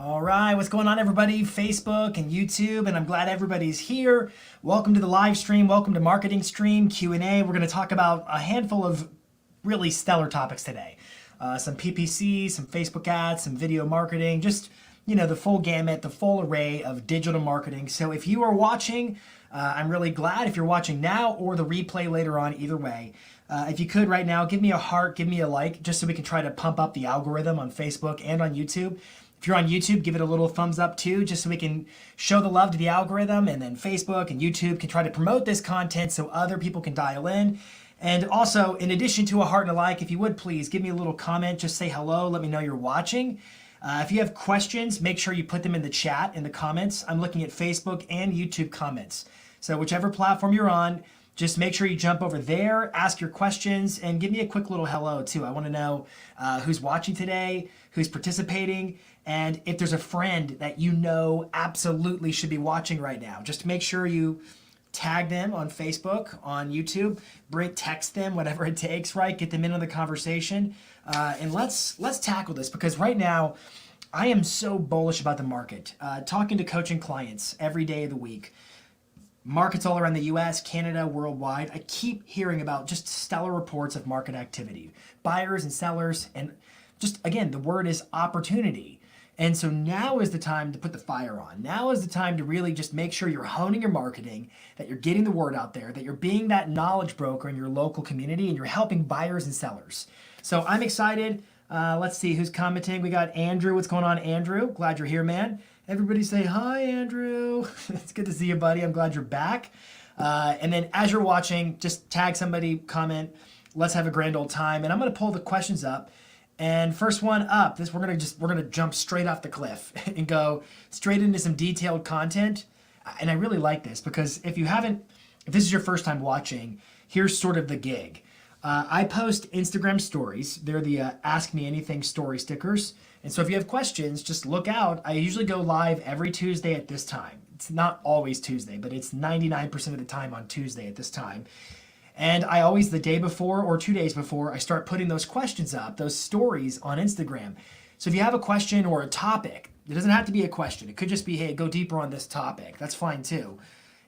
All right, what's going on, everybody? Facebook and YouTube, and I'm glad everybody's here. Welcome to the live stream. Welcome to Marketing Stream Q&A. We're going to talk about a handful of really stellar topics today. Some PPC, some Facebook ads, some video marketing, just, you know, the full gamut, the full array of digital marketing. So if you are watching, I'm really glad. If you're watching now or the replay later on, either way, if you could right now, give me a heart, give me a like, just so we can try to pump up the algorithm on Facebook and on YouTube. If you're on YouTube, give it a little thumbs up too, just so we can show the love to the algorithm, and then Facebook and YouTube can try to promote this content so other people can dial in. And also, in addition to a heart and a like, if you would please give me a little comment, just say hello, let me know you're watching. If you have questions, make sure you put them in the chat, in the comments. I'm looking at Facebook and YouTube comments. So whichever platform you're on, just make sure you jump over there, ask your questions, and give me a quick little hello too. I want to know who's watching today, who's participating, and if there's a friend that you know absolutely should be watching right now. Just make sure you tag them on Facebook, on YouTube, text them, whatever it takes, right? Get them in on the conversation, and let's tackle this, because right now I am so bullish about the market. Talking to coaching clients every day of the week. Markets all around the US, Canada, worldwide. I keep hearing about just stellar reports of market activity, buyers and sellers, and just, again, the word is opportunity. And so now is the time to put the fire on. Now is the time to really just make sure you're honing your marketing, that you're getting the word out there, that you're being that knowledge broker in your local community, and you're helping buyers and sellers. So I'm excited. Let's see who's commenting. We got Andrew. What's going on, Andrew? Glad you're here, man. Everybody say hi, Andrew. It's good to see you, buddy. I'm glad you're back. And then as you're watching, just tag somebody, comment. Let's have a grand old time. And I'm going to pull the questions up. And first one up, we're gonna jump straight off the cliff and go straight into some detailed content. And I really like this, because if this is your first time watching, here's sort of the gig. I post Instagram stories. They're the Ask Me Anything story stickers. And so if you have questions, just look out. I usually go live every Tuesday at this time. It's not always Tuesday, but it's 99% of the time on Tuesday at this time. And I always, the day before or 2 days before, I start putting those questions up, those stories on Instagram. So if you have a question or a topic, it doesn't have to be a question. It could just be, hey, go deeper on this topic. That's fine too.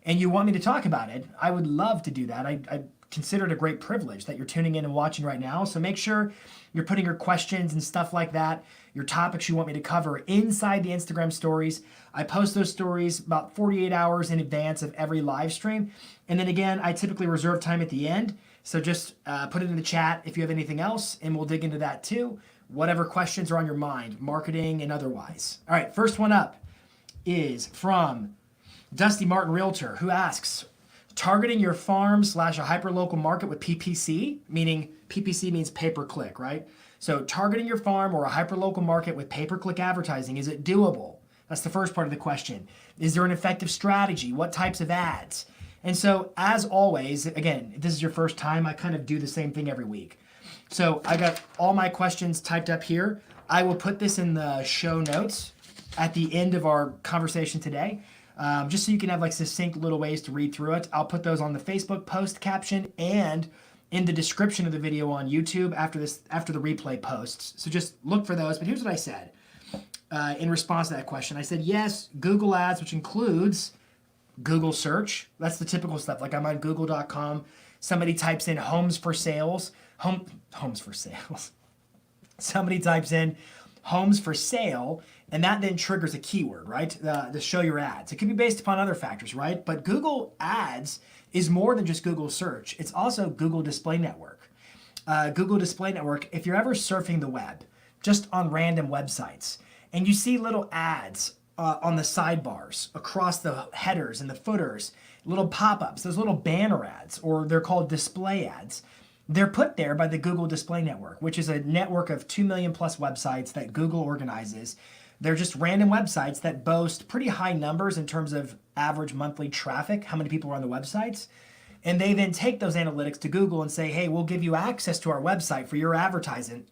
And you want me to talk about it, I would love to do that. I consider it a great privilege that you're tuning in and watching right now. So make sure you're putting your questions and stuff like that, your topics you want me to cover inside the Instagram stories. I post those stories about 48 hours in advance of every live stream. And then again, I typically reserve time at the end. So just put it in the chat if you have anything else, and we'll dig into that too. Whatever questions are on your mind, marketing and otherwise. All right, first one up is from Dusty Martin Realtor, who asks, targeting your farm / a hyperlocal market with PPC, meaning PPC means pay-per-click, right? So targeting your farm or a hyperlocal market with pay-per-click advertising, is it doable? That's the first part of the question. Is there an effective strategy? What types of ads? And so as always, again, if this is your first time, I kind of do the same thing every week. So I got all my questions typed up here. I will put this in the show notes at the end of our conversation today, just so you can have like succinct little ways to read through it. I'll put those on the Facebook post caption and in the description of the video on YouTube after the replay posts. So just look for those. But here's what I said in response to that question. I said, yes, Google Ads, which includes Google search. That's the typical stuff. Like I'm on google.com. Somebody types in homes for sales. Homes for sales. Somebody types in homes for sale, and that then triggers a keyword, right? To show your ads. It could be based upon other factors, right? But Google Ads is more than just Google search. It's also Google Display Network. Google Display Network, if you're ever surfing the web, just on random websites, and you see little ads on the sidebars, across the headers and the footers, little pop-ups, those little banner ads, or they're called display ads. They're put there by the Google Display Network, which is a network of 2 million plus websites that Google organizes. They're just random websites that boast pretty high numbers in terms of average monthly traffic, how many people are on the websites. And they then take those analytics to Google and say, hey, we'll give you access to our website for your advertising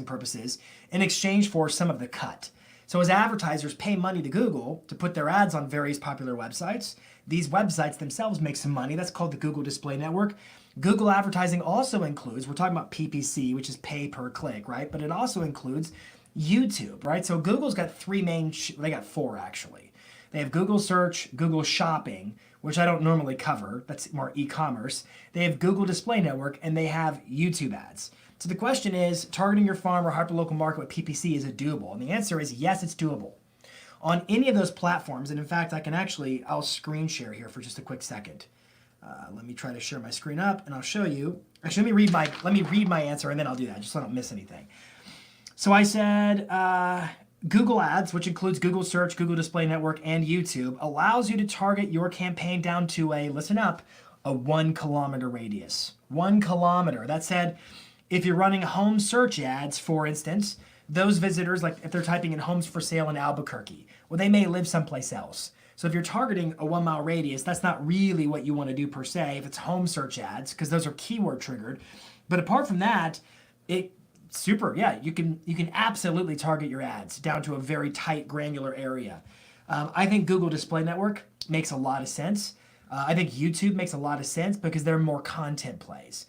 purposes in exchange for some of the cut. So as advertisers pay money to Google to put their ads on various popular websites, these websites themselves make some money. That's called the Google Display Network. Google advertising also includes, we're talking about PPC, which is pay per click, right? But it also includes YouTube, right? So Google's got they got four actually. They have Google Search, Google Shopping, which I don't normally cover. That's more e-commerce. They have Google Display Network, and they have YouTube ads. So the question is, targeting your farm or hyperlocal market with PPC, is it doable? And the answer is yes, it's doable. On any of those platforms, and in fact, I'll screen share here for just a quick second. Let me try to share my screen up, and I'll show you. Actually, let me read my answer, and then I'll do that, just so I don't miss anything. So I said, Google Ads, which includes Google Search, Google Display Network, and YouTube, allows you to target your campaign down to listen up, a 1 kilometer radius. 1 kilometer. That said, if you're running home search ads, for instance, those visitors, like if they're typing in homes for sale in Albuquerque, well, they may live someplace else. So if you're targeting a 1 mile radius, that's not really what you want to do per se if it's home search ads, because those are keyword triggered. But apart from that, you can absolutely target your ads down to a very tight, granular area. I think Google Display Network makes a lot of sense. I think YouTube makes a lot of sense because they're more content plays.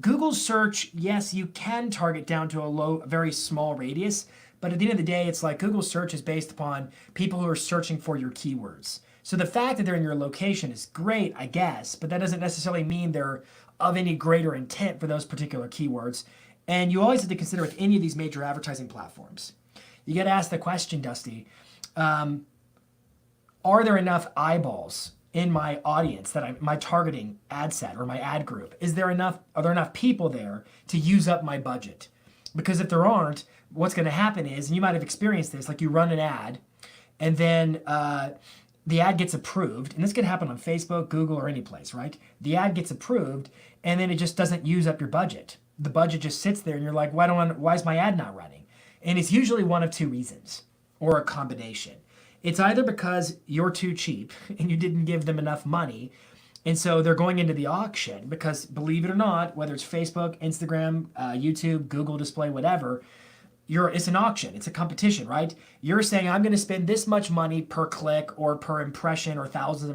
Google search, yes, you can target down to a very small radius, but at the end of the day, it's like Google search is based upon people who are searching for your keywords. So the fact that they're in your location is great, I guess, but that doesn't necessarily mean they're of any greater intent for those particular keywords. And you always have to consider with any of these major advertising platforms. You got to ask the question, Dusty, are there enough eyeballs in my audience my targeting ad set or my ad group? Are there enough people there to use up my budget? Because if there aren't, what's going to happen is, and you might have experienced this, like you run an ad and then the ad gets approved, and this can happen on Facebook, Google, or any place, right? The ad gets approved and then it just doesn't use up your budget. The budget just sits there and you're like, why is my ad not running? And it's usually one of two reasons, or a combination. It's either because you're too cheap and you didn't give them enough money, and so they're going into the auction because, believe it or not, whether it's Facebook, Instagram, YouTube, Google Display, whatever, it's an auction. It's a competition, right? You're saying, I'm going to spend this much money per click or per impression or thousand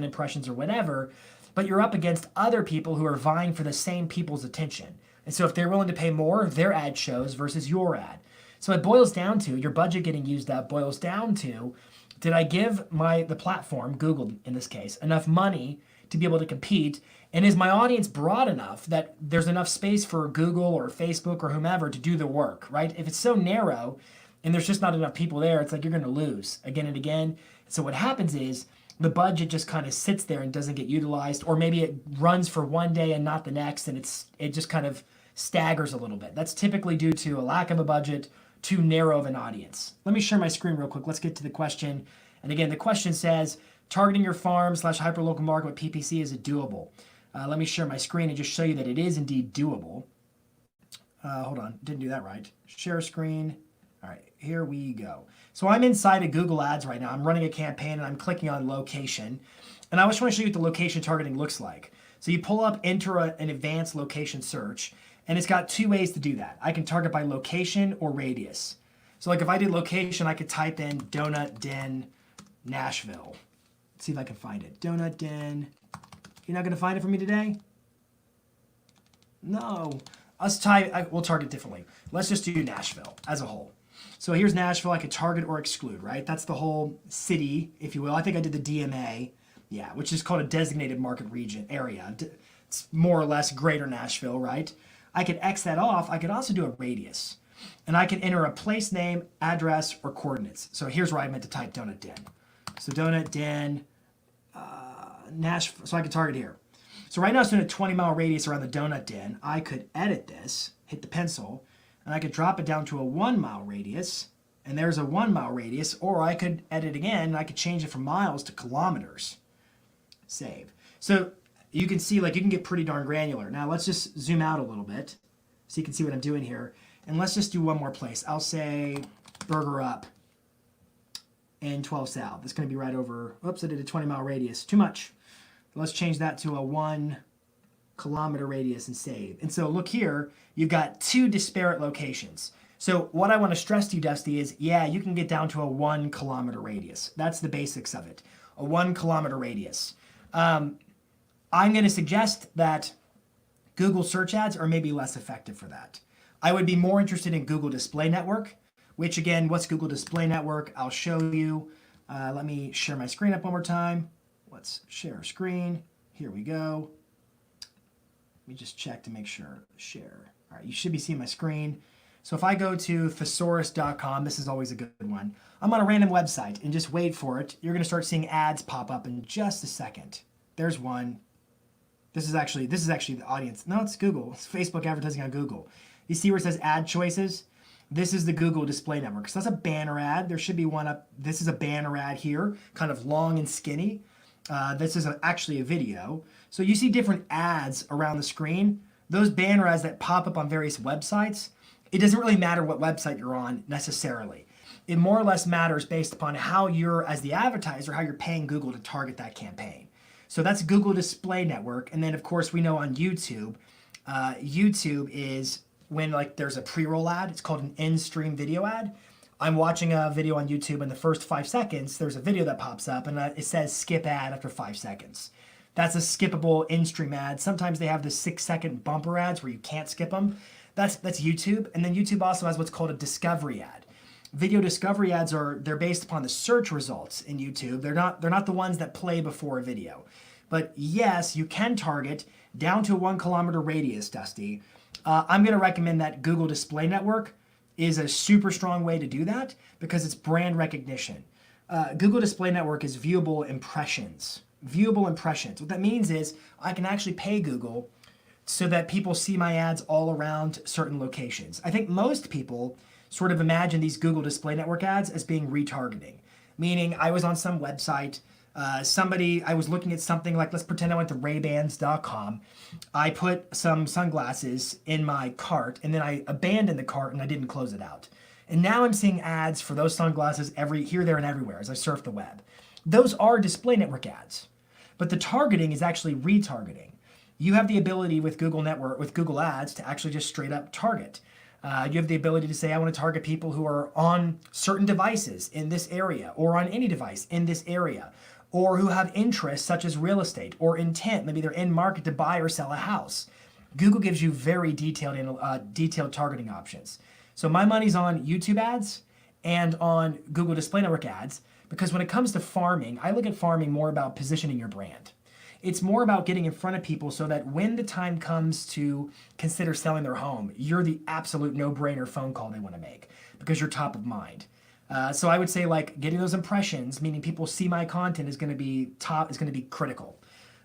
impressions or whatever, but you're up against other people who are vying for the same people's attention. And so if they're willing to pay more, their ad shows versus your ad. So it boils down to, your budget getting used up boils down to, did I give the platform, Google in this case, enough money to be able to compete? And is my audience broad enough that there's enough space for Google or Facebook or whomever to do the work, right? If it's so narrow and there's just not enough people there, it's like you're going to lose again and again. So what happens is the budget just kind of sits there and doesn't get utilized, or maybe it runs for one day and not the next, and it just kind of staggers a little bit. That's typically due to a lack of a budget, too narrow of an audience. Let me share my screen real quick. Let's get to the question. And again, the question says, targeting your farm / hyperlocal market with PPC, is it doable? Let me share my screen and just show you that it is indeed doable. Hold on, didn't do that right. Share screen. All right, here we go. So I'm inside of Google Ads right now. I'm running a campaign and I'm clicking on location. And I just want to show you what the location targeting looks like. So you pull up, enter an advanced location search, and it's got two ways to do that. I can target by location or radius. So like if I did location, I could type in Donut Den, Nashville. Let's see if I can find it. Donut Den. You're not going to find it for me today? No. We'll target differently. Let's just do Nashville as a whole. So here's Nashville. I could target or exclude, right? That's the whole city, if you will. I think I did the DMA, yeah, which is called a designated market region area. It's more or less greater Nashville, right? I could X that off. I could also do a radius. And I can enter a place name, address, or coordinates. So here's where I meant to type Donut Den. So Donut Den, Nashville, so I can target here. So right now it's doing a 20-mile radius around the Donut Den. I could edit this, hit the pencil, and I could drop it down to a 1-mile radius, and there's a 1-mile radius, or I could edit again, and I could change it from miles to kilometers. Save. So you can see, like, you can get pretty darn granular. Now let's just zoom out a little bit so you can see what I'm doing here. And let's just do one more place. I'll say Burger Up in 12 South. It's going to be right over, oops, I did a 20-mile radius. Too much. Let's change that to a 1-kilometer radius and save. And so look here, you've got two disparate locations. So what I want to stress to you, Dusty, is yeah, you can get down to a 1-kilometer radius. That's the basics of it, a 1-kilometer radius. I'm going to suggest that Google search ads are maybe less effective for that. I would be more interested in Google Display Network, which again, what's Google Display Network? I'll show you. Let me share my screen up one more time. Let's share screen. Here we go. Let me just check to make sure. Share. All right, you should be seeing my screen. So if I go to thesaurus.com, this is always a good one. I'm on a random website and just wait for it. You're going to start seeing ads pop up in just a second. There's one. This is actually the audience. No, it's Google. It's Facebook advertising on Google. You see where it says ad choices? This is the Google Display Network. So that's a banner ad. There should be one up. This is a banner ad here, kind of long and skinny. This is actually a video. So you see different ads around the screen. Those banner ads that pop up on various websites, it doesn't really matter what website you're on necessarily. It more or less matters based upon how you're, as the advertiser, how you're paying Google to target that campaign. So that's Google Display Network. And then of course we know on YouTube, YouTube is when like there's a pre-roll ad. It's called an in-stream video ad. I'm watching a video on YouTube, and the first 5 seconds, there's a video that pops up, and it says skip ad after 5 seconds. That's a skippable in-stream ad. Sometimes they have the 6-second bumper ads where you can't skip them. That's YouTube. And then YouTube also has what's called a discovery ad. Video discovery ads they're based upon the search results in YouTube. They're not the ones that play before a video. But yes, you can target down to a 1-kilometer radius, Dusty. I'm going to recommend that Google Display Network is a super strong way to do that because it's brand recognition. Google Display Network is viewable impressions. Viewable impressions. What that means is I can actually pay Google so that people see my ads all around certain locations. I think most people sort of imagine these Google Display Network ads as being retargeting, meaning I was on some website, I was looking at something like, let's pretend I went to raybans.com. I put some sunglasses in my cart and then I abandoned the cart and I didn't close it out. And now I'm seeing ads for those sunglasses here, there, and everywhere as I surf the web. Those are display network ads, but the targeting is actually retargeting. You have the ability with Google Ads to actually just straight up target. You have the ability to say, I want to target people who are on certain devices in this area or on any device in this area, or who have interests such as real estate or intent. Maybe they're in market to buy or sell a house. Google gives you very detailed targeting options. So my money's on YouTube ads and on Google Display Network ads, because when it comes to farming, I look at farming more about positioning your brand. It's more about getting in front of people so that when the time comes to consider selling their home, you're the absolute no-brainer phone call they want to make because you're top of mind. So I would say like getting those impressions, meaning people see my content, is going to be critical.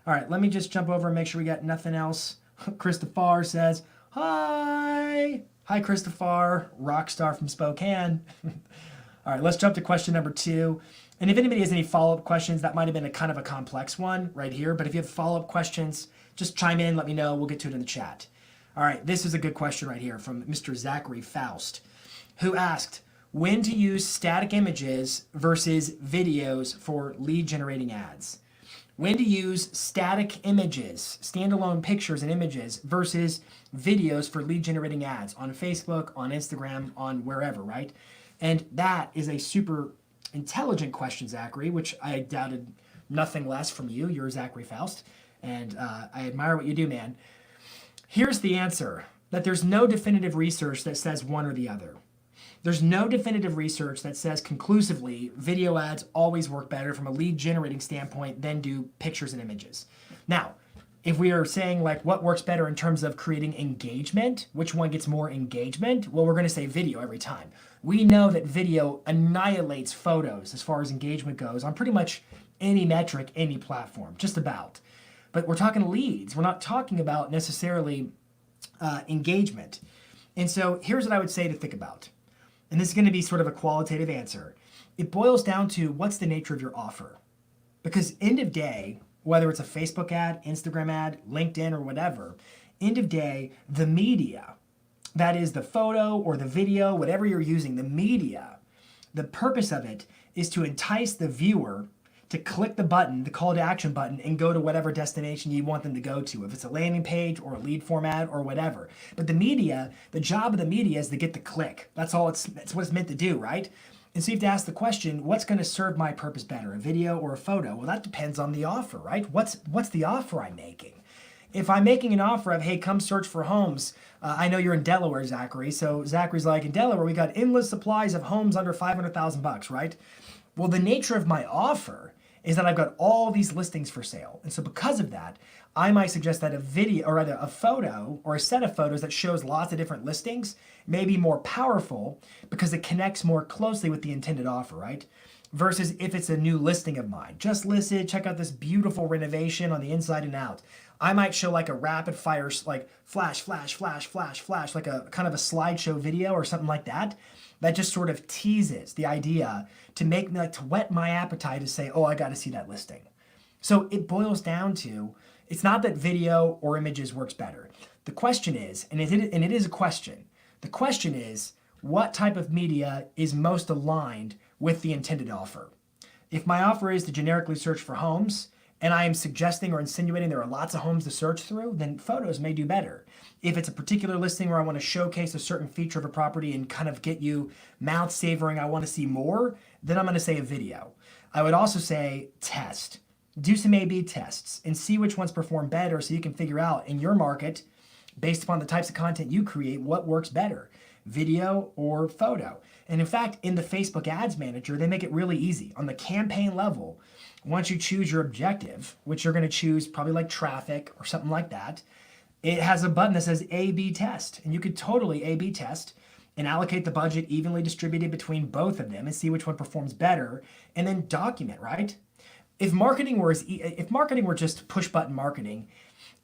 All right, let me just jump over and make sure we got nothing else. Christopher says, hi. Hi, Christopher, rock star from Spokane. All right, let's jump to question number 2. And if anybody has any follow-up questions, that might have been a kind of a complex one right here. But if you have follow-up questions, just chime in, let me know. We'll get to it in the chat. All right, this is a good question right here from Mr. Zachary Faust, who asked, when to use static images versus videos for lead generating ads? when to use static images, standalone pictures and images versus videos for lead generating ads on Facebook, on Instagram, on wherever, right? And that is a super intelligent question, Zachary, which I doubted nothing less from you. You're Zachary Faust, and I admire what you do, man. Here's the answer, that there's no definitive research that says one or the other. There's no definitive research that says conclusively video ads always work better from a lead generating standpoint than do pictures and images. Now, if we are saying like what works better in terms of creating engagement, which one gets more engagement? Well, we're going to say video every time. We know that video annihilates photos as far as engagement goes on pretty much any metric, any platform, just about. But we're talking leads. We're not talking about necessarily engagement. And so here's what I would say to think about. And this is going to be sort of a qualitative answer. It boils down to what's the nature of your offer. Because end of day, whether it's a Facebook ad, Instagram ad, LinkedIn, or whatever, end of day, the media, that is the photo or the video, whatever you're using, the media, the purpose of it is to entice the viewer to click the button, the call to action button, and go to whatever destination you want them to go to, if it's a landing page or a lead format or whatever. But the media, the job of the media is to get the click. That's what it's meant to do, right? And so you have to ask the question, what's going to serve my purpose better, a video or a photo? Well, that depends on the offer, right? What's the offer I'm making? If I'm making an offer of, hey, come search for homes, I know you're in Delaware, Zachary. So Zachary's like, in Delaware, we got endless supplies of homes under $500,000, right? Well, the nature of my offer is that I've got all these listings for sale. And so because of that, I might suggest that a video, or rather a photo or a set of photos that shows lots of different listings may be more powerful because it connects more closely with the intended offer, right? Versus if it's a new listing of mine. Just listed, check out this beautiful renovation on the inside and out. I might show like a rapid fire, like flash, flash, flash, flash, flash, like a kind of a slideshow video or something like that. That just sort of teases the idea to make me, like, to whet my appetite to say, oh, I got to see that listing. So it boils down to, it's not that video or images works better. The question is, and it is a question, the question is, what type of media is most aligned with the intended offer? If my offer is to generically search for homes, and I am suggesting or insinuating there are lots of homes to search through, then photos may do better. If it's a particular listing where I want to showcase a certain feature of a property and kind of get you mouth savoring, I want to see more, then I'm going to say a video. I would also say test. Do some A/B tests and see which ones perform better so you can figure out in your market, based upon the types of content you create, what works better, video or photo. And in fact, in the Facebook Ads Manager, they make it really easy. On the campaign level, once you choose your objective, which you're going to choose probably like traffic or something like that, it has a button that says A/B test. And you could totally A/B test and allocate the budget evenly distributed between both of them and see which one performs better, and then document, right? If marketing were just push button marketing,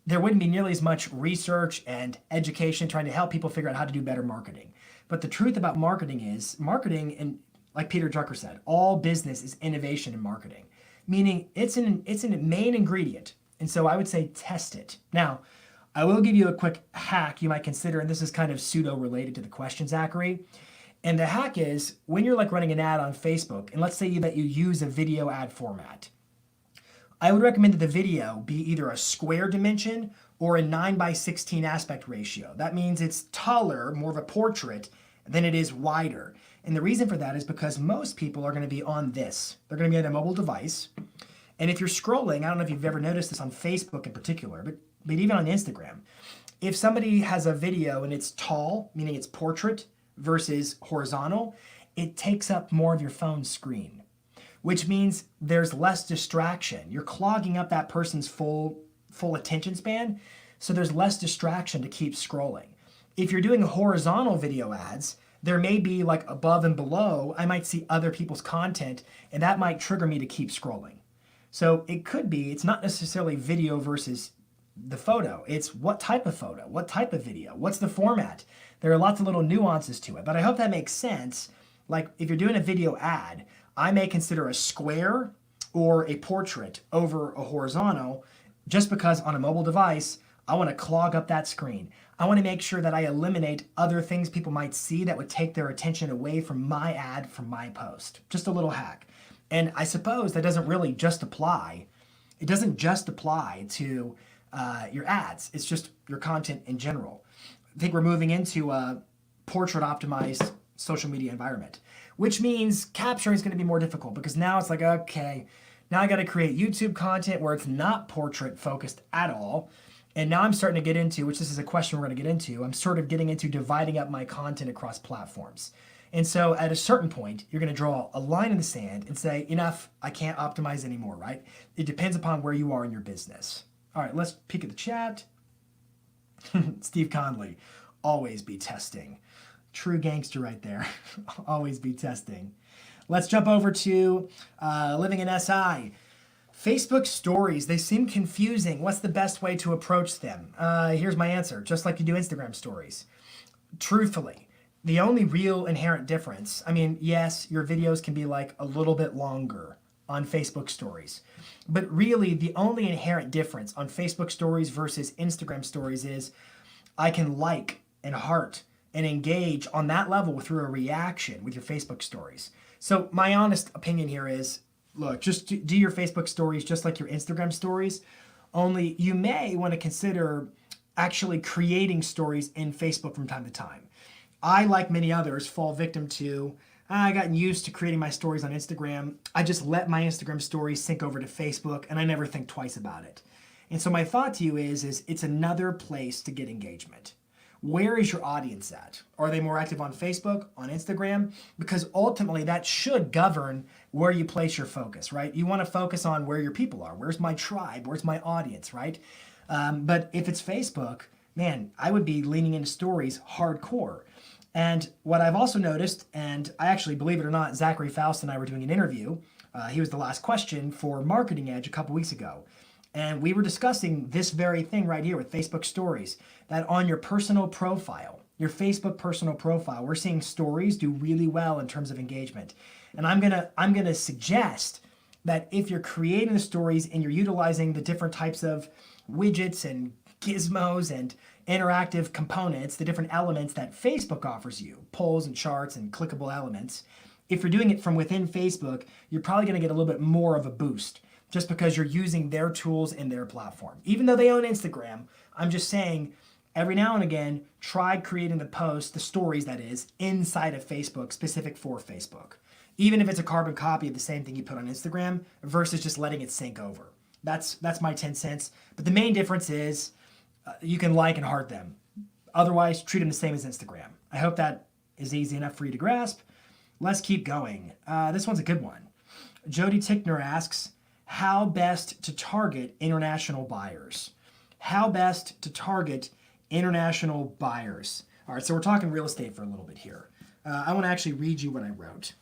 there wouldn't be nearly as much research and education trying to help people figure out how to do better marketing. But the truth about marketing is, marketing, and like Peter Drucker said, all business is innovation in marketing, meaning it's an main ingredient. And so I would say test it. Now, I will give you a quick hack you might consider, and this is kind of pseudo related to the question, Zachary. And the hack is, when you're like running an ad on Facebook, and let's say that you use a video ad format, I would recommend that the video be either a square dimension or a 9:16 aspect ratio. That means it's taller, more of a portrait, than it is wider. And the reason for that is because most people are going to be on this. They're going to be on a mobile device. And if you're scrolling, I don't know if you've ever noticed this on Facebook in particular, but even on Instagram, if somebody has a video and it's tall, meaning it's portrait versus horizontal, it takes up more of your phone screen, which means there's less distraction. You're clogging up that person's full attention span, so there's less distraction to keep scrolling. If you're doing horizontal video ads, there may be like above and below, I might see other people's content, and that might trigger me to keep scrolling. So it could be, it's not necessarily video versus the photo. It's what type of photo, what type of video, what's the format. There are lots of little nuances to it, but I hope that makes sense. Like if you're doing a video ad, I may consider a square or a portrait over a horizontal, just because on a mobile device, I want to clog up that screen. I want to make sure that I eliminate other things people might see that would take their attention away from my ad, from my post. Just a little hack. And I suppose that doesn't really just apply It doesn't just apply to your ads. It's just your content in general. I think we're moving into a portrait optimized social media environment, which means capturing is going to be more difficult because now it's like, okay, now I got to create YouTube content where it's not portrait focused at all. And now I'm starting to get into, which this is a question we're going to get into, I'm sort of getting into dividing up my content across platforms. And so at a certain point, you're going to draw a line in the sand and say, enough, I can't optimize anymore, right? It depends upon where you are in your business. All right, let's peek at the chat. Steve Conley, always be testing. True gangster right there. Always be testing. Let's jump over to Living in SI. Facebook stories, they seem confusing. What's the best way to approach them? Here's my answer, just like you do Instagram stories. Truthfully, the only real inherent difference, I mean, yes, your videos can be like a little bit longer on Facebook stories, but really the only inherent difference on Facebook stories versus Instagram stories is I can like and heart and engage on that level through a reaction with your Facebook stories. So my honest opinion here is, look, just do your Facebook stories just like your Instagram stories, only you may want to consider actually creating stories in Facebook from time to time. I, like many others, fall victim to, I gotten used to creating my stories on Instagram. I just let my Instagram stories sync over to Facebook and I never think twice about it. And so my thought to you is it's another place to get engagement. Where is your audience at? Are they more active on Facebook, on Instagram? Because ultimately that should govern where you place your focus, right? You want to focus on where your people are. Where's my tribe? Where's my audience, right? But if it's Facebook, man, I would be leaning into stories hardcore. And what I've also noticed, and I actually, believe it or not, Zachary Faust and I were doing an interview. He was the last question for Marketing Edge a couple weeks ago. And we were discussing this very thing right here with Facebook stories, that on your personal profile, your Facebook personal profile, we're seeing stories do really well in terms of engagement. And I'm gonna suggest that if you're creating the stories and you're utilizing the different types of widgets and gizmos and interactive components, the different elements that Facebook offers you, polls and charts and clickable elements, if you're doing it from within Facebook, you're probably gonna get a little bit more of a boost just because you're using their tools in their platform. Even though they own Instagram, I'm just saying every now and again, try creating the posts, the stories that is, inside of Facebook, specific for Facebook. Even if it's a carbon copy of the same thing you put on Instagram versus just letting it sync over. That's my 10 cents. But the main difference is you can like and heart them. Otherwise, treat them the same as Instagram. I hope that is easy enough for you to grasp. Let's keep going. This one's a good one. Jody Tickner asks, how best to target international buyers? How best to target international buyers? All right, so we're talking real estate for a little bit here. I want to actually read you what I wrote.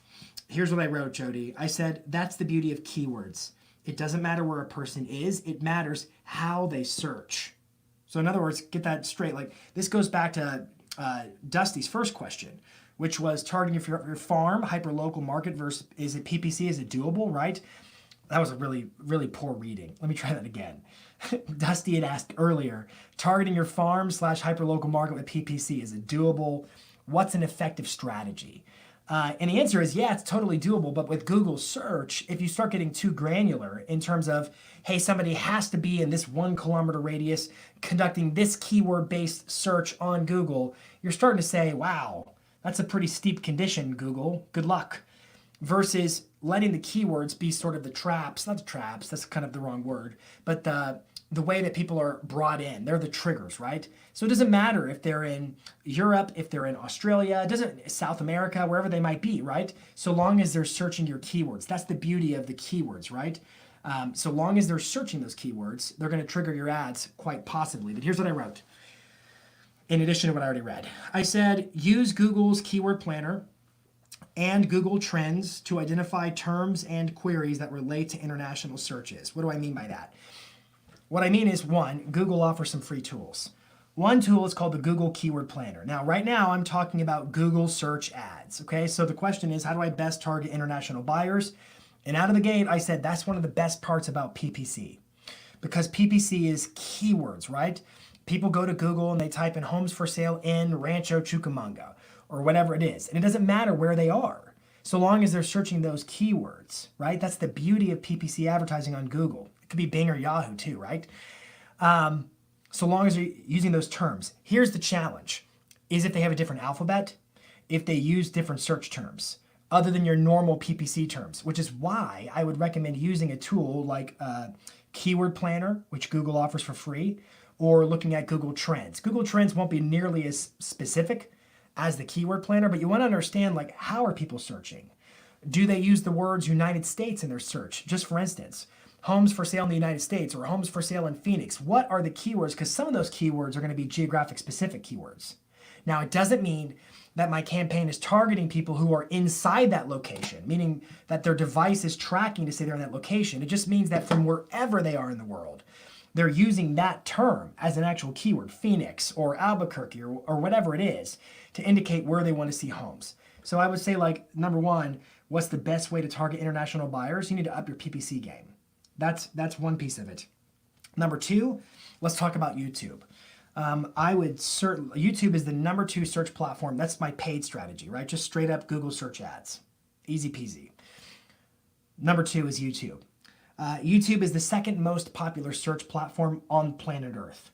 Here's what I wrote, Jody. I said, that's the beauty of keywords. It doesn't matter where a person is. It matters how they search. So in other words, get that straight. Like this goes back to Dusty's first question, which was targeting your farm, hyperlocal market versus, is it PPC? Is it doable, right? That was a really, really poor reading. Let me try that again. Dusty had asked earlier, targeting your farm / hyperlocal market with PPC, is it doable? What's an effective strategy? And the answer is, yeah, it's totally doable. But with Google search, if you start getting too granular in terms of, hey, somebody has to be in this 1 kilometer radius conducting this keyword-based search on Google, you're starting to say, wow, that's a pretty steep condition, Google. Good luck. Versus letting the keywords be sort of the traps, not the traps, that's kind of the wrong word, but the way that people are brought in. They're the triggers, right? So it doesn't matter if they're in Europe, if they're in Australia, it doesn't, South America, wherever they might be, right? So long as they're searching your keywords. That's the beauty of the keywords, right? So long as they're searching those keywords, they're going to trigger your ads quite possibly. But here's what I wrote. In addition to what I already read, I said, use Google's keyword planner and Google Trends to identify terms and queries that relate to international searches. What do I mean by that? What I mean is, one, Google offers some free tools. One tool is called the Google Keyword Planner. Now, right now, I'm talking about Google search ads, okay? So the question is, how do I best target international buyers? And out of the gate, I said that's one of the best parts about PPC, because PPC is keywords, right? People go to Google and they type in homes for sale in Rancho Cucamonga, or whatever it is. And it doesn't matter where they are. so long as they're searching those keywords, right? That's the beauty of PPC advertising on Google. It could be Bing or Yahoo too, right? So long as you're using those terms. Here's the challenge, is if they have a different alphabet, if they use different search terms, other than your normal PPC terms, which is why I would recommend using a tool like Keyword Planner, which Google offers for free, or looking at Google Trends. Google Trends won't be nearly as specific as the Keyword Planner, but you want to understand, like, how are people searching? Do they use the words United States in their search? Just for instance, homes for sale in the United States or homes for sale in Phoenix. What are the keywords? Because some of those keywords are going to be geographic specific keywords. Now, it doesn't mean that my campaign is targeting people who are inside that location, meaning that their device is tracking to say they're in that location. It just means that from wherever they are in the world, they're using that term as an actual keyword, Phoenix or Albuquerque or whatever it is, to indicate where they want to see homes. So I would say, like, number one, what's the best way to target international buyers? You need to up your PPC game. That's one piece of it. Number two, let's talk about YouTube. YouTube is the number 2 search platform. That's my paid strategy, right? Just straight up Google search ads. Easy peasy. Number 2 is YouTube. YouTube is the second most popular search platform on planet Earth.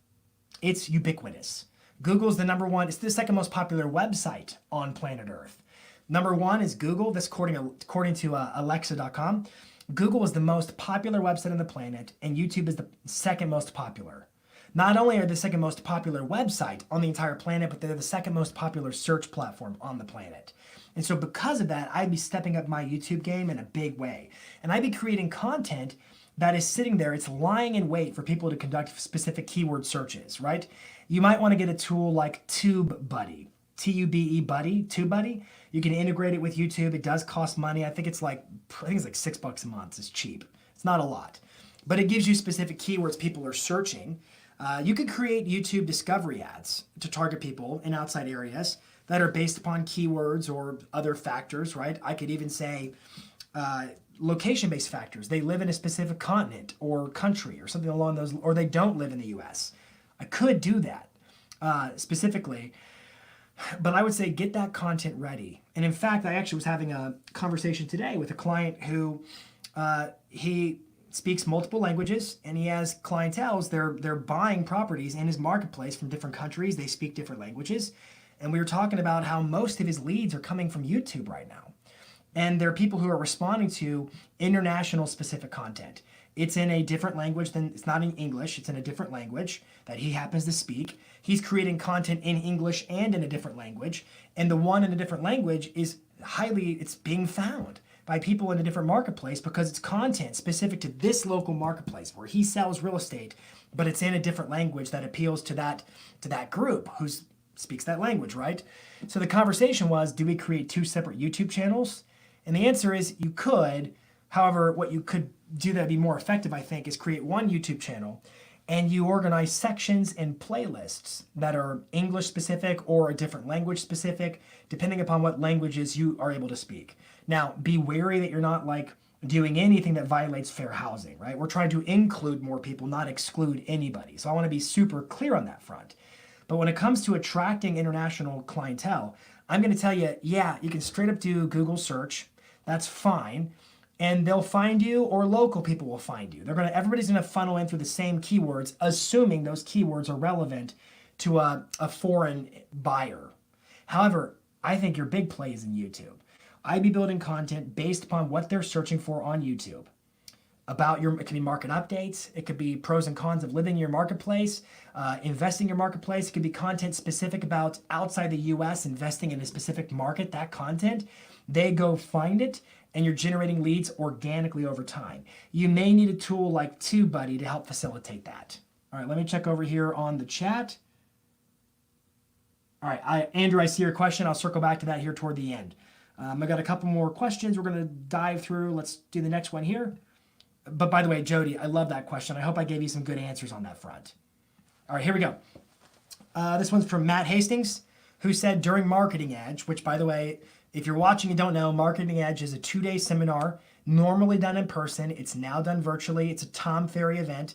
It's ubiquitous. Google's the number 1. It's the second most popular website on planet Earth. Number 1 is Google. That's according to Alexa.com. Google is the most popular website on the planet, and YouTube is the second most popular. Not only are they the second most popular website on the entire planet, but they're the second most popular search platform on the planet. And so because of that, I'd be stepping up my YouTube game in a big way. And I'd be creating content that is sitting there. It's lying in wait for people to conduct specific keyword searches, right? You might want to get a tool like TubeBuddy, T-U-B-E Buddy, TubeBuddy. You can integrate it with YouTube. It does cost money. I think it's like $6 a month. It's cheap. It's not a lot. But it gives you specific keywords people are searching. You could create YouTube discovery ads to target people in outside areas that are based upon keywords or other factors, right? I could even say location-based factors. They live in a specific continent or country or something along those, or they don't live in the US. I could do that specifically, but I would say get that content ready. And in fact, I actually was having a conversation today with a client who he speaks multiple languages, and he has clienteles. They're buying properties in his marketplace from different countries. They speak different languages. And we were talking about how most of his leads are coming from YouTube right now. And there are people who are responding to international specific content. It's in a different language it's not in English, it's in a different language that he happens to speak. He's creating content in English and in a different language. And the one in a different language is it's being found by people in a different marketplace because it's content specific to this local marketplace where he sells real estate, but it's in a different language that appeals to that group who speaks that language, right? So the conversation was, do we create 2 separate YouTube channels? And the answer is you could. However, what you could do that would be more effective, I think, is create one YouTube channel and you organize sections and playlists that are English specific or a different language specific, depending upon what languages you are able to speak. Now, be wary that you're not like doing anything that violates fair housing, right? We're trying to include more people, not exclude anybody. So I want to be super clear on that front. But when it comes to attracting international clientele, I'm going to tell you, yeah, you can straight up do Google search. That's fine. And they'll find you, or local people will find you. Everybody's going to funnel in through the same keywords, assuming those keywords are relevant to a foreign buyer. However, I think your big play is in YouTube. I'd be building content based upon what they're searching for on YouTube. It could be market updates. It could be pros and cons of living in your marketplace, investing in your marketplace. It could be content specific about outside the US, investing in a specific market, that content. They go find it, and you're generating leads organically over time. You may need a tool like TubeBuddy to help facilitate that. All right, let me check over here on the chat. All right, Andrew, I see your question. I'll circle back to that here toward the end. I got a couple more questions we're going to dive through. Let's do the next one here. But by the way, Jody, I love that question. I hope I gave you some good answers on that front. All right, here we go. This one's from Matt Hastings, who said during Marketing Edge, which, by the way, if you're watching and don't know, Marketing Edge is a 2-day seminar, normally done in person. It's now done virtually. It's a Tom Ferry event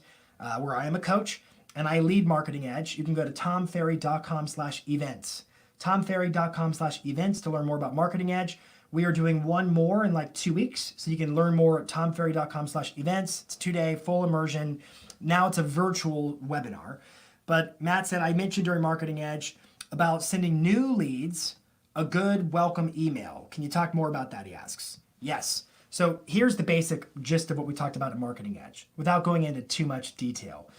where I am a coach and I lead Marketing Edge. You can go to tomferry.com/events. tomferry.com/events to learn more about Marketing Edge. We are doing one more in like 2 weeks. So you can learn more at tomferry.com/events. It's 2-day full immersion. Now it's a virtual webinar. But Matt said, I mentioned during Marketing Edge about sending new leads a good welcome email. Can you talk more about that, he asks. Yes. So here's the basic gist of what we talked about at Marketing Edge without going into too much detail.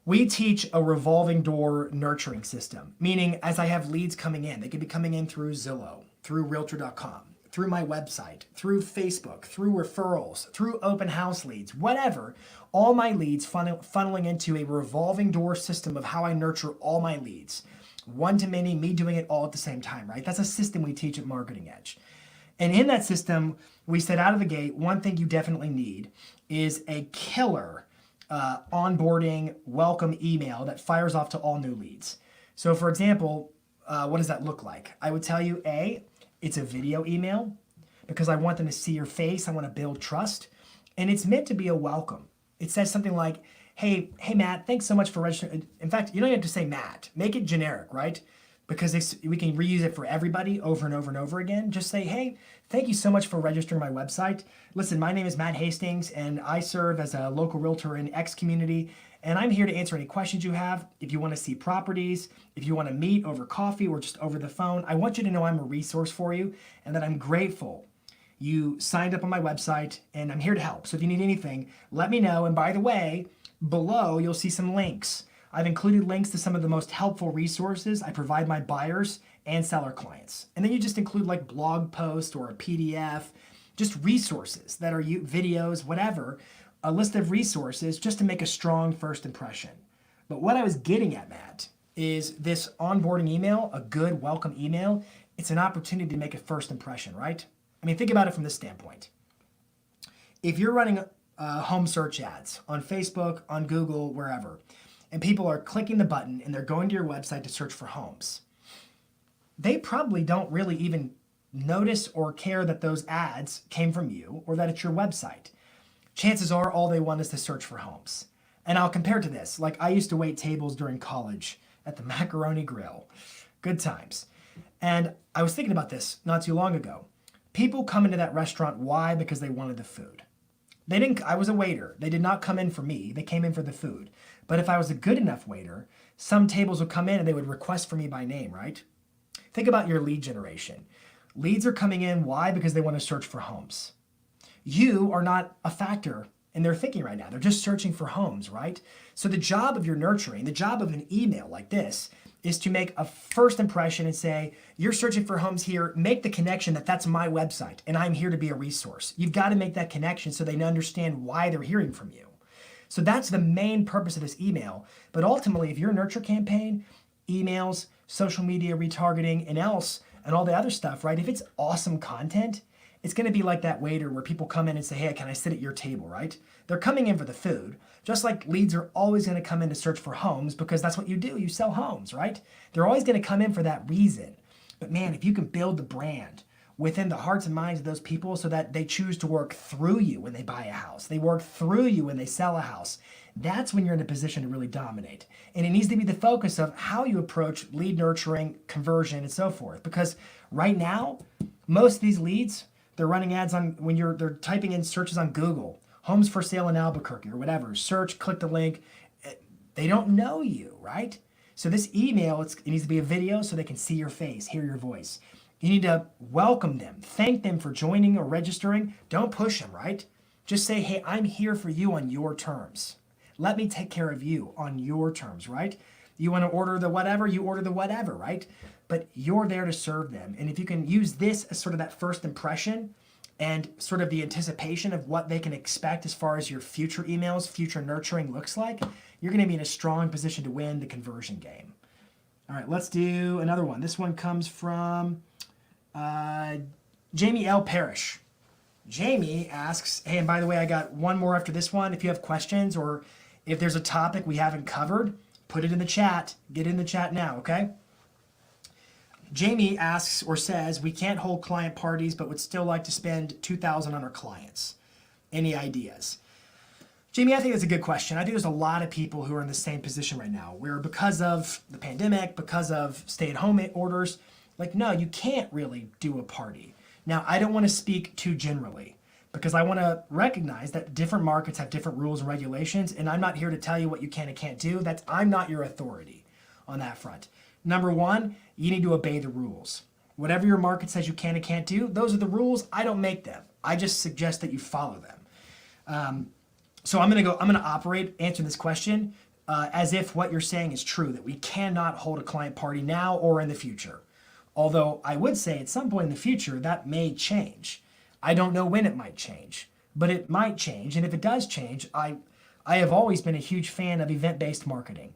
We teach a revolving door nurturing system, meaning as I have leads coming in, they could be coming in through Zillow, through Realtor.com, through my website, through Facebook, through referrals, through open house leads, whatever, all my leads funneling into a revolving door system of how I nurture all my leads. One to many, me doing it all at the same time, right? That's a system we teach at Marketing Edge. And in that system, we said out of the gate, one thing you definitely need is a killer onboarding welcome email that fires off to all new leads. So for example, what does that look like? I would tell you, it's a video email because I want them to see your face. I want to build trust. And it's meant to be a welcome. It says something like, hey Matt, thanks so much for registering. In fact, you don't have to say Matt. Make it generic, right? Because we can reuse it for everybody over and over and over again. Just say, hey, thank you so much for registering my website. Listen, my name is Matt Hastings, and I serve as a local realtor in X community, and I'm here to answer any questions you have. If you want to see properties, if you want to meet over coffee or just over the phone, I want you to know I'm a resource for you and that I'm grateful you signed up on my website, and I'm here to help. So if you need anything, let me know. And by the way, below you'll see some links. I've included links to some of the most helpful resources I provide my buyers and seller clients. And then you just include like blog post or a PDF, just resources that are videos, whatever, a list of resources just to make a strong first impression. But what I was getting at, Matt, is this onboarding email, a good welcome email, it's an opportunity to make a first impression, right? I mean, think about it from this standpoint. If you're running home search ads on Facebook, on Google, wherever, and people are clicking the button and they're going to your website to search for homes, they probably don't really even notice or care that those ads came from you or that it's your website. Chances are all they want is to search for homes. And I'll compare to this. Like I used to wait tables during college at the Macaroni Grill. Good times. And I was thinking about this not too long ago. People come into that restaurant, why? Because they wanted the food. I was a waiter. They did not come in for me. They came in for the food. But if I was a good enough waiter, some tables would come in and they would request for me by name, right? Think about your lead generation. Leads are coming in, why? Because they want to search for homes. You are not a factor in their thinking right now. They're just searching for homes, right? So the job of your nurturing, the job of an email like this, is to make a first impression and say, you're searching for homes here, make the connection that that's my website and I'm here to be a resource. You've got to make that connection so they understand why they're hearing from you. So that's the main purpose of this email. But ultimately, if your nurture campaign, emails, social media retargeting, and all the other stuff, right? If it's awesome content, it's going to be like that waiter where people come in and say, hey, can I sit at your table, right? They're coming in for the food, just like leads are always going to come in to search for homes because that's what you do. You sell homes, right? They're always going to come in for that reason. But man, if you can build the brand within the hearts and minds of those people so that they choose to work through you when they buy a house, they work through you when they sell a house, that's when you're in a position to really dominate. And it needs to be the focus of how you approach lead nurturing, conversion, and so forth. Because right now, most of these leads, they're running ads on they're typing in searches on Google, homes for sale in Albuquerque or whatever. Search, click the link. They don't know you, right? So this email, it needs to be a video so they can see your face, hear your voice. You need to welcome them, thank them for joining or registering. Don't push them, right? Just say, hey, I'm here for you on your terms. Let me take care of you on your terms, right? You want to order the whatever, you order the whatever, right? But you're there to serve them. And if you can use this as sort of that first impression and sort of the anticipation of what they can expect as far as your future emails, future nurturing looks like, you're going to be in a strong position to win the conversion game. All right, let's do another one. This one comes from Jamie L. Parrish. Jamie asks, hey, and by the way, I got one more after this one. If you have questions or if there's a topic we haven't covered, put it in the chat. Get in the chat now, okay? Jamie asks or says, we can't hold client parties, but would still like to spend $2,000 on our clients. Any ideas? Jamie, I think that's a good question. I think there's a lot of people who are in the same position right now where because of the pandemic, because of stay-at-home orders, like, no, you can't really do a party. Now, I don't want to speak too generally because I want to recognize that different markets have different rules and regulations, and I'm not here to tell you what you can and can't do. I'm not your authority on that front. Number one, you need to obey the rules. Whatever your market says you can and can't do, those are the rules. I don't make them. I just suggest that you follow them. So I'm gonna answer this question as if what you're saying is true, that we cannot hold a client party now or in the future. Although I would say at some point in the future that may change. I don't know when it might change, but it might change. And if it does change, I have always been a huge fan of event-based marketing.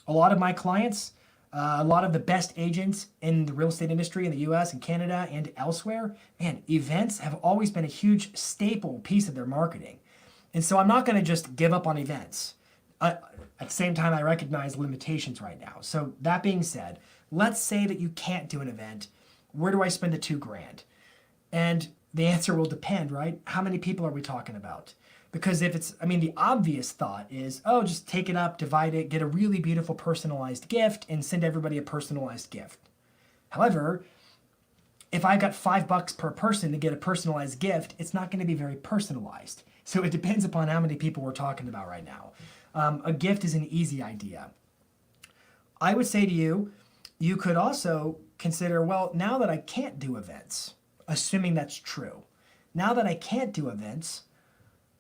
A lot of my clients, a lot of the best agents in the real estate industry in the US and Canada and elsewhere, man, events have always been a huge staple piece of their marketing. And so I'm not going to just give up on events. At the same time, I recognize limitations right now. So that being said, let's say that you can't do an event. Where do I spend the $2,000? And the answer will depend, right? How many people are we talking about? Because the obvious thought is, oh, just take it up, divide it, get a really beautiful personalized gift, and send everybody a personalized gift. However, if I got $5 per person to get a personalized gift, it's not going to be very personalized. So it depends upon how many people we're talking about right now. A gift is an easy idea. I would say to you, you could also consider, well, now that I can't do events, assuming that's true, now that I can't do events,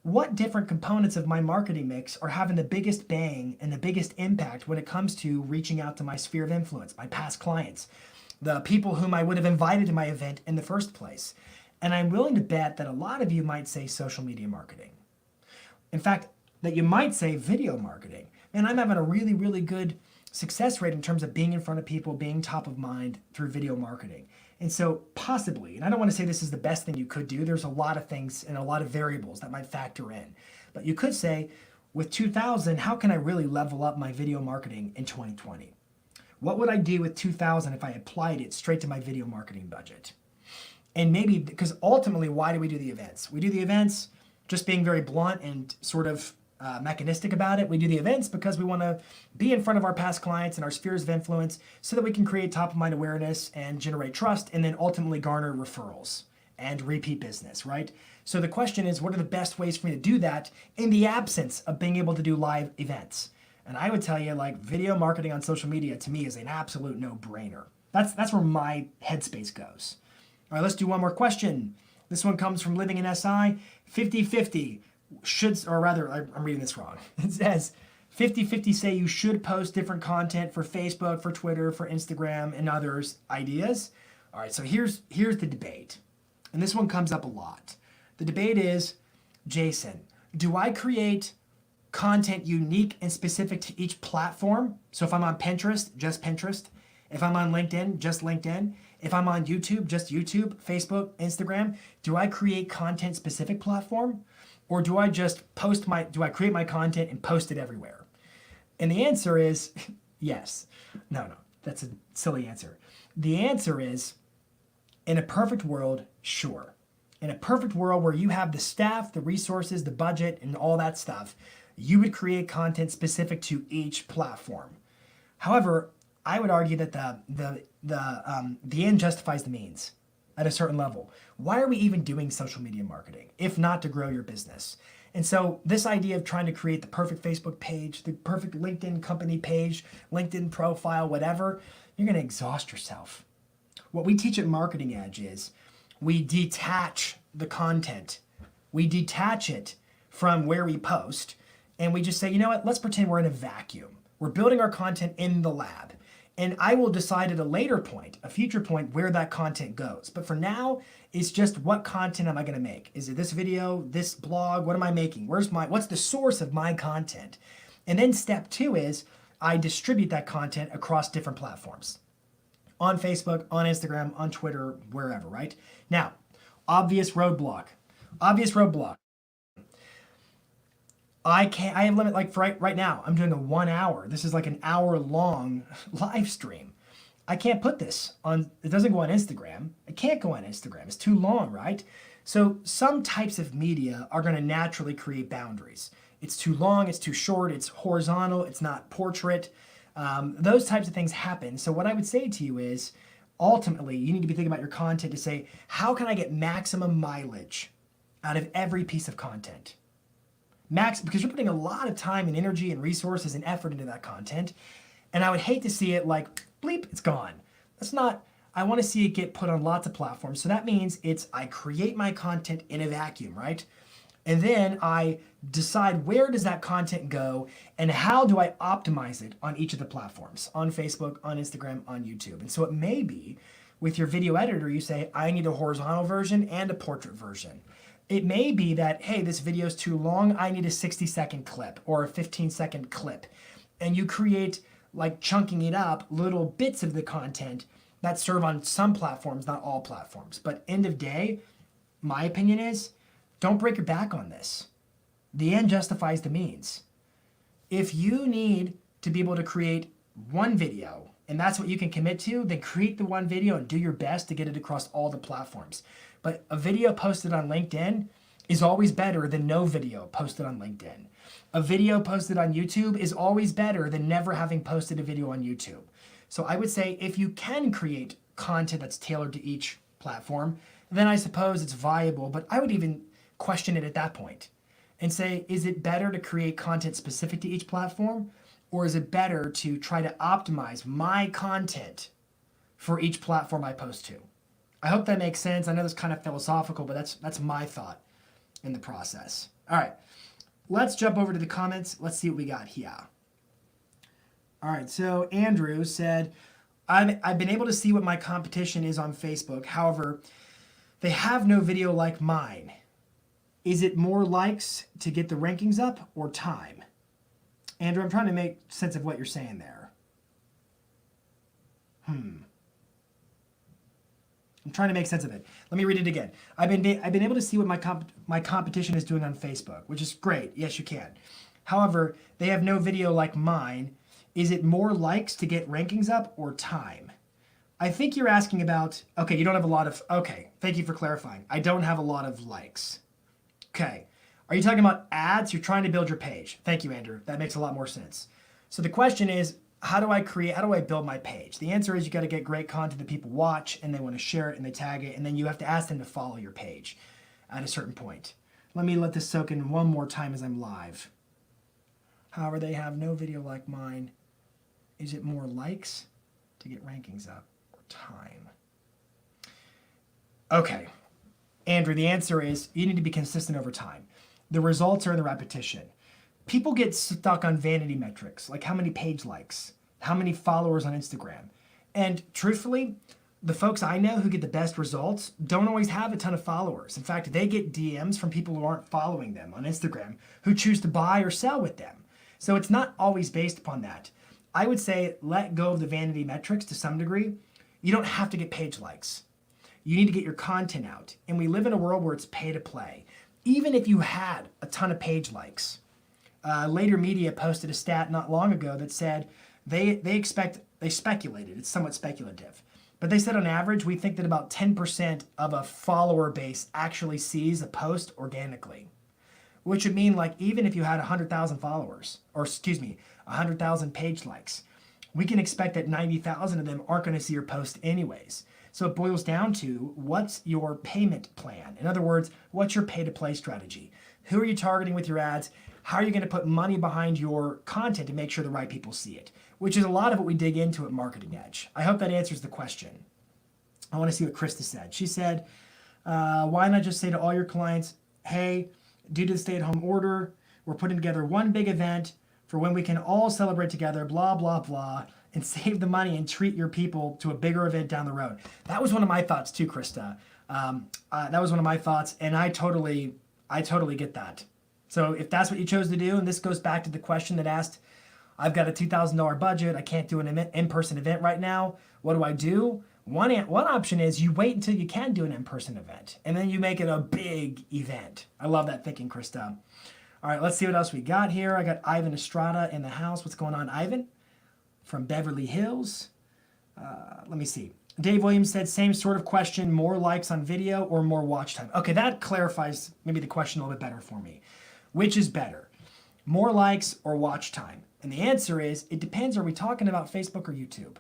what different components of my marketing mix are having the biggest bang and the biggest impact when it comes to reaching out to my sphere of influence, my past clients, the people whom I would have invited to my event in the first place? And I'm willing to bet that a lot of you might say social media marketing. In fact, that you might say video marketing. And I'm having a really, really good success rate in terms of being in front of people, being top of mind through video marketing. And so possibly, and I don't want to say this is the best thing you could do, there's a lot of things and a lot of variables that might factor in. But you could say, with 2,000, how can I really level up my video marketing in 2020? What would I do with 2,000 if I applied it straight to my video marketing budget? And maybe, because ultimately, why do we do the events? We do the events, just being very blunt and sort of mechanistic about it. We do the events because we want to be in front of our past clients and our spheres of influence so that we can create top of mind awareness and generate trust and then ultimately garner referrals and repeat business, right? So the question is, what are the best ways for me to do that in the absence of being able to do live events? And I would tell you, like, video marketing on social media to me is an absolute no-brainer. That's where my headspace goes. All right, let's do one more question. This one comes from Living in SI. 50-50 I'm reading this wrong. It says 50-50 say you should post different content for Facebook, for Twitter, for Instagram, and others. Ideas? All right, so here's the debate. And this one comes up a lot. The debate is, Jason, do I create content unique and specific to each platform? So if I'm on Pinterest, just Pinterest. If I'm on LinkedIn, just LinkedIn. If I'm on YouTube, just YouTube, Facebook, Instagram. Do I create content specific platform? Or do I just do I create my content and post it everywhere? And the answer is yes. No, that's a silly answer. The answer is, in a perfect world, sure. In a perfect world where you have the staff, the resources, the budget, and all that stuff, you would create content specific to each platform. However, I would argue that the end justifies the means at a certain level. Why are we even doing social media marketing if not to grow your business? And so this idea of trying to create the perfect Facebook page, the perfect LinkedIn company page, LinkedIn profile, whatever, you're going to exhaust yourself. What we teach at Marketing Edge is we detach the content. We detach it from where we post, and we just say, you know what, let's pretend we're in a vacuum. We're building our content in the lab. And I will decide at a later point, a future point, where that content goes. But for now, it's just, what content am I going to make? Is it this video, this blog? What am I making? What's the source of my content? And then step 2 is I distribute that content across different platforms. On Facebook, on Instagram, on Twitter, wherever, right? Now, obvious roadblock. I have limit, like for right now, I'm doing a 1 hour. This is like an hour-long live stream. I can't put this on, it doesn't go on Instagram. It can't go on Instagram. It's too long, right? So some types of media are going to naturally create boundaries. It's too long, it's too short, it's horizontal, it's not portrait. Those types of things happen. So what I would say to you is, ultimately, you need to be thinking about your content to say, how can I get maximum mileage out of every piece of content? Because you're putting a lot of time and energy and resources and effort into that content. And I would hate to see it like, bleep, it's gone. That's not, I want to see it get put on lots of platforms. So that means I create my content in a vacuum, right? And then I decide where does that content go and how do I optimize it on each of the platforms, on Facebook, on Instagram, on YouTube. And so it may be with your video editor, you say, I need a horizontal version and a portrait version. It may be that, hey, this video is too long. I need a 60-second clip or a 15-second clip. And you create, like chunking it up, little bits of the content that serve on some platforms, not all platforms. But end of day, my opinion is, don't break your back on this. The end justifies the means. If you need to be able to create one video, and that's what you can commit to, then create the one video and do your best to get it across all the platforms. But a video posted on LinkedIn is always better than no video posted on LinkedIn. A video posted on YouTube is always better than never having posted a video on YouTube. So I would say if you can create content that's tailored to each platform, then I suppose it's viable, but I would even question it at that point and say, is it better to create content specific to each platform, or is it better to try to optimize my content for each platform I post to? I hope that makes sense. I know that's kind of philosophical, but that's my thought in the process. All right, let's jump over to the comments. Let's see what we got here. All right, so Andrew said, I've been able to see what my competition is on Facebook. However, they have no video like mine. Is it more likes to get the rankings up or time? Andrew, I'm trying to make sense of what you're saying there. I'm trying to make sense of it. Let me read it again. I've been able to see what my competition is doing on Facebook, which is great. Yes, you can. However, they have no video like mine. Is it more likes to get rankings up or time? I think you're asking about, okay, you don't have a lot of, okay, thank you for clarifying. I don't have a lot of likes. Okay. Are you talking about ads? You're trying to build your page. Thank you, Andrew. That makes a lot more sense. So the question is, how do I build my page? The answer is you got to get great content that people watch and they want to share it and they tag it, and then you have to ask them to follow your page at a certain point. Let me let this soak in one more time as I'm live. However, they have no video like mine. Is it more likes to get rankings up or time? Okay, Andrew, the answer is you need to be consistent over time. The results are in the repetition. People get stuck on vanity metrics, like how many page likes, how many followers on Instagram. And truthfully, the folks I know who get the best results don't always have a ton of followers. In fact, they get DMs from people who aren't following them on Instagram who choose to buy or sell with them. So it's not always based upon that. I would say let go of the vanity metrics to some degree. You don't have to get page likes. You need to get your content out. And we live in a world where it's pay to play. Even if you had a ton of page likes, Later Media posted a stat not long ago that said they speculated, it's somewhat speculative, but they said on average, we think that about 10% of a follower base actually sees a post organically, which would mean like even if you had 100,000 followers, or excuse me, 100,000 page likes, we can expect that 90,000 of them aren't going to see your post anyways. So it boils down to what's your payment plan? In other words, what's your pay-to-play strategy? Who are you targeting with your ads? How are you going to put money behind your content to make sure the right people see it? Which is a lot of what we dig into at Marketing Edge. I hope that answers the question. I want to see what Krista said. She said, why not just say to all your clients, hey, due to the stay-at-home order, we're putting together one big event for when we can all celebrate together, blah, blah, blah, and save the money and treat your people to a bigger event down the road. That was one of my thoughts too, Krista. That was one of my thoughts, and I totally get that. So if that's what you chose to do, and this goes back to the question that asked, I've got a $2,000 budget, I can't do an in-person event right now, what do I do? One option is you wait until you can do an in-person event, and then you make it a big event. I love that thinking, Krista. All right, let's see what else we got here. I got Ivan Estrada in the house. What's going on, Ivan? From Beverly Hills. Let me see. Dave Williams said, same sort of question, more likes on video or more watch time? Okay, that clarifies maybe the question a little bit better for me. Which is better, more likes or watch time? And the answer is, it depends. Are we talking about Facebook or YouTube?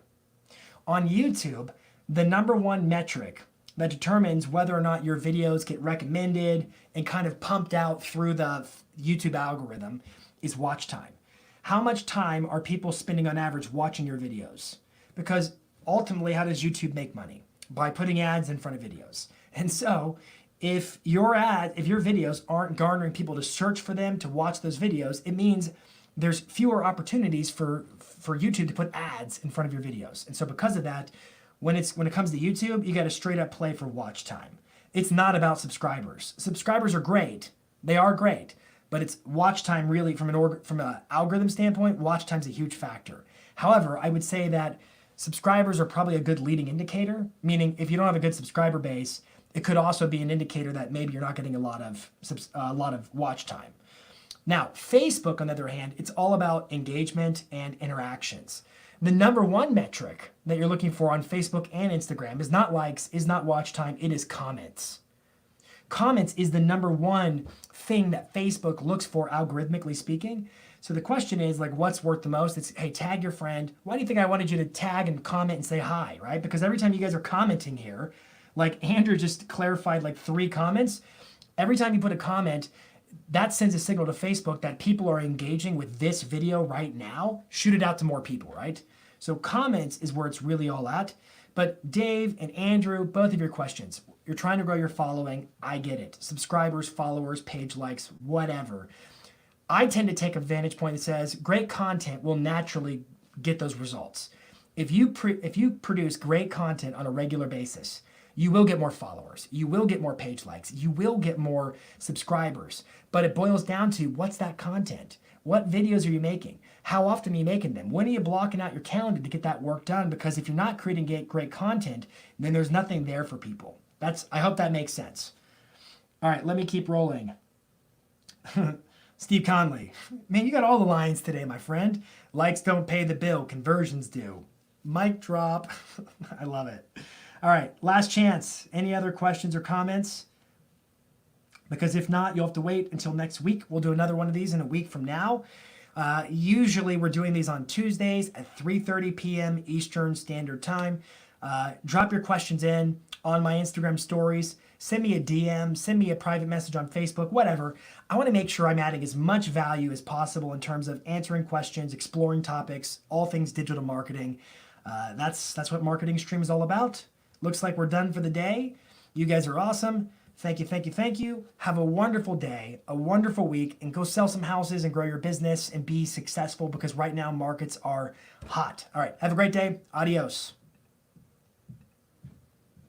On YouTube, the number one metric that determines whether or not your videos get recommended and kind of pumped out through the YouTube algorithm is watch time. How much time are people spending on average watching your videos? Because ultimately, how does YouTube make money? By putting ads in front of videos. And so if your videos aren't garnering people to search for them, to watch those videos, it means there's fewer opportunities for YouTube to put ads in front of your videos. And so because of that, when it comes to YouTube, you got to straight up play for watch time. It's not about subscribers. Subscribers are great. They are great. But it's watch time really from an algorithm standpoint, watch time's a huge factor. However, I would say that subscribers are probably a good leading indicator, meaning if you don't have a good subscriber base, it could also be an indicator that maybe you're not getting a lot of watch time. Now, Facebook, on the other hand, it's all about engagement and interactions. The number one metric that you're looking for on Facebook and Instagram is not likes, is not watch time, it is comments. Comments is the number one thing that Facebook looks for, algorithmically speaking. So the question is, like, what's worth the most? It's, hey, tag your friend. Why do you think I wanted you to tag and comment and say hi, right? Because every time you guys are commenting here, like Andrew just clarified like 3 comments, every time you put a comment, that sends a signal to Facebook that people are engaging with this video right now. Shoot it out to more people, right? So comments is where it's really all at. But Dave and Andrew, both of your questions, you're trying to grow your following. I get it. Subscribers, followers, page likes, whatever. I tend to take a vantage point that says great content will naturally get those results. If you produce great content on a regular basis, you will get more followers. You will get more page likes. You will get more subscribers. But it boils down to, what's that content? What videos are you making? How often are you making them? When are you blocking out your calendar to get that work done? Because if you're not creating great content, then there's nothing there for people. I hope that makes sense. All right, let me keep rolling. Steve Conley. Man, you got all the lines today, my friend. Likes don't pay the bill, conversions do. Mic drop. I love it. All right, last chance. Any other questions or comments? Because if not, you'll have to wait until next week. We'll do another one of these in a week from now. Usually we're doing these on Tuesdays at 3:30 p.m. Eastern Standard Time. Drop your questions in on my Instagram stories. Send me a DM, send me a private message on Facebook, whatever. I want to make sure I'm adding as much value as possible in terms of answering questions, exploring topics, all things digital marketing. That's what Marketing Stream is all about. Looks like we're done for the day. You guys are awesome. Thank you, thank you, thank you. Have a wonderful day, a wonderful week, and go sell some houses and grow your business and be successful, because right now markets are hot. All right, have a great day. Adios.